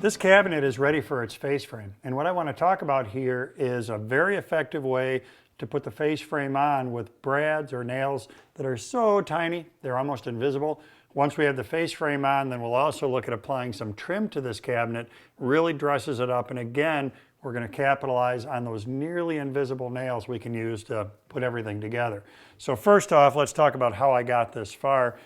This cabinet is ready for its face frame, and what I want to talk about here is a very effective way to put the face frame on with brads or nails that are so tiny they're almost invisible. Once we have the face frame on, then we'll also look at applying some trim to this cabinet, really dresses it up, and again we're going to capitalize on those nearly invisible nails we can use to put everything together. So first off, let's talk about how I got this far.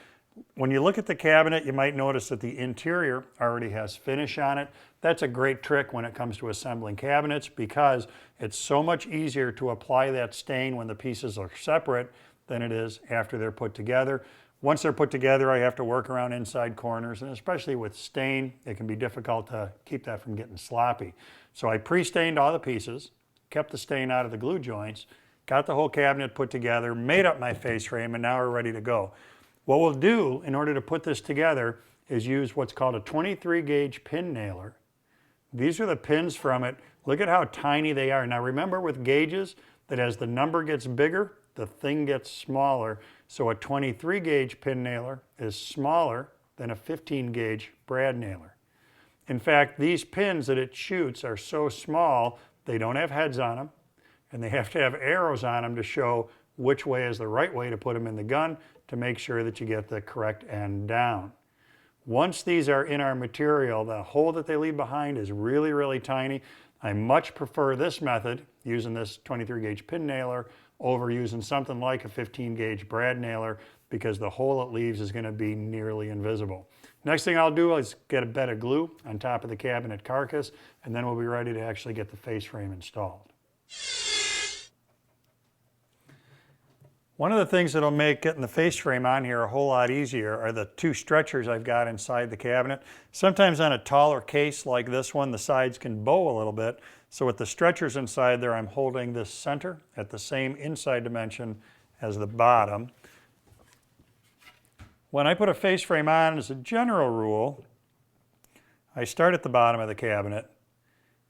When you look at the cabinet, you might notice that the interior already has finish on it. That's a great trick when it comes to assembling cabinets because it's so much easier to apply that stain when the pieces are separate than it is after they're put together. Once they're put together, I have to work around inside corners, and especially with stain, it can be difficult to keep that from getting sloppy. So I pre-stained all the pieces, kept the stain out of the glue joints, got the whole cabinet put together, made up my face frame, and now we're ready to go. What we'll do in order to put this together is use what's called a 23 gauge pin nailer. These are the pins from it. Look at how tiny they are. Now remember with gauges that as the number gets bigger, the thing gets smaller. So a 23 gauge pin nailer is smaller than a 15 gauge brad nailer. In fact, these pins that it shoots are so small, they don't have heads on them, and they have to have arrows on them to show which way is the right way to put them in the gun to make sure that you get the correct end down. Once these are in our material, the hole that they leave behind is really, really tiny. I much prefer this method, using this 23 gauge pin nailer, over using something like a 15 gauge brad nailer because the hole it leaves is going to be nearly invisible. Next thing I'll do is get a bed of glue on top of the cabinet carcass, and then we'll be ready to actually get the face frame installed. One of the things that'll make getting the face frame on here a whole lot easier are the two stretchers I've got inside the cabinet. Sometimes on a taller case like this one, the sides can bow a little bit. So with the stretchers inside there, I'm holding this center at the same inside dimension as the bottom. When I put a face frame on, as a general rule, I start at the bottom of the cabinet.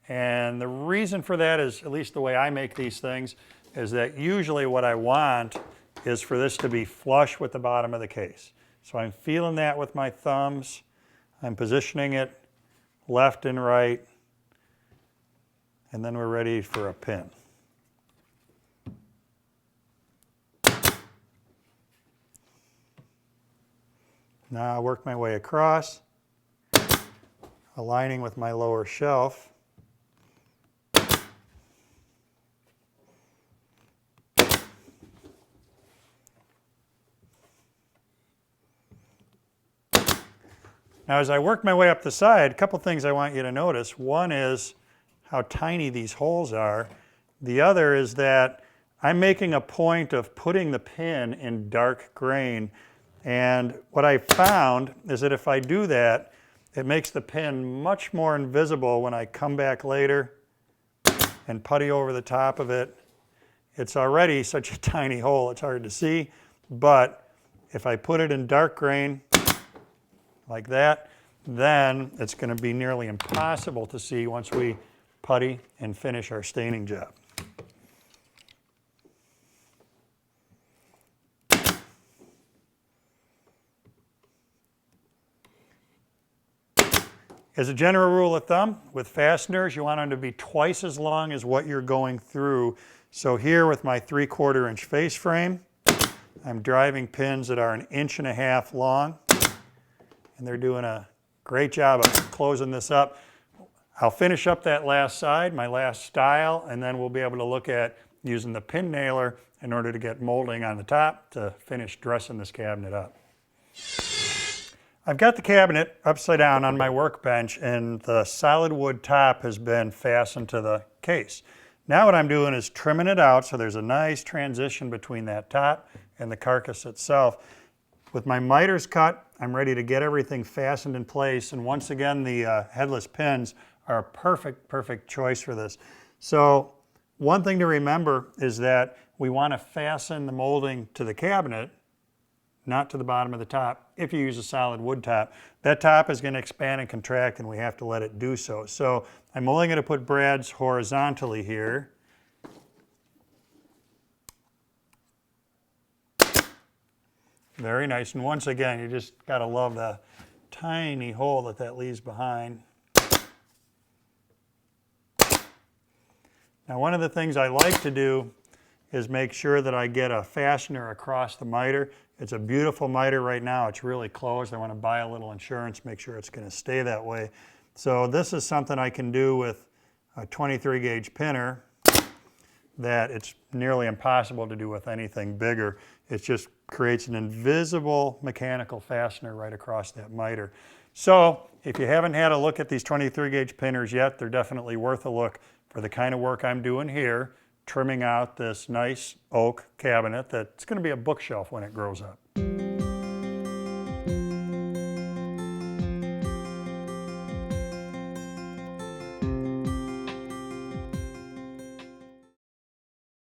And the reason for that is, at least the way I make these things, is that usually what I want is for this to be flush with the bottom of the case. So I'm feeling that with my thumbs. I'm positioning it left and right, and then we're ready for a pin. Now I work my way across, aligning with my lower shelf. Now as I work my way up the side, a couple things I want you to notice. One is how tiny these holes are. The other is that I'm making a point of putting the pin in dark grain. And what I found is that if I do that, it makes the pin much more invisible when I come back later and putty over the top of it. It's already such a tiny hole, it's hard to see. But if I put it in dark grain, like that, then it's going to be nearly impossible to see once we putty and finish our staining job. As a general rule of thumb, with fasteners, you want them to be twice as long as what you're going through. So here with my 3/4 inch face frame, I'm driving pins that are 1.5 inches long. And they're doing a great job of closing this up. I'll finish up that last side, my last style, and then we'll be able to look at using the pin nailer in order to get molding on the top to finish dressing this cabinet up. I've got the cabinet upside down on my workbench, and the solid wood top has been fastened to the case. Now what I'm doing is trimming it out so there's a nice transition between that top and the carcass itself. With my miters cut, I'm ready to get everything fastened in place, and once again the headless pins are a perfect choice for this. So one thing to remember is that we want to fasten the molding to the cabinet, not to the bottom of the top. If you use a solid wood top, that top is going to expand and contract, and we have to let it do so. So I'm only going to put brads horizontally here. Very nice, and once again, you just got to love the tiny hole that leaves behind. Now, one of the things I like to do is make sure that I get a fastener across the miter. It's a beautiful miter right now. It's really closed. I want to buy a little insurance, make sure it's going to stay that way. So this is something I can do with a 23 gauge pinner that it's nearly impossible to do with anything bigger. It just creates an invisible mechanical fastener right across that miter. So if you haven't had a look at these 23 gauge pinners yet, they're definitely worth a look for the kind of work I'm doing here, trimming out this nice oak cabinet that's going to be a bookshelf when it grows up.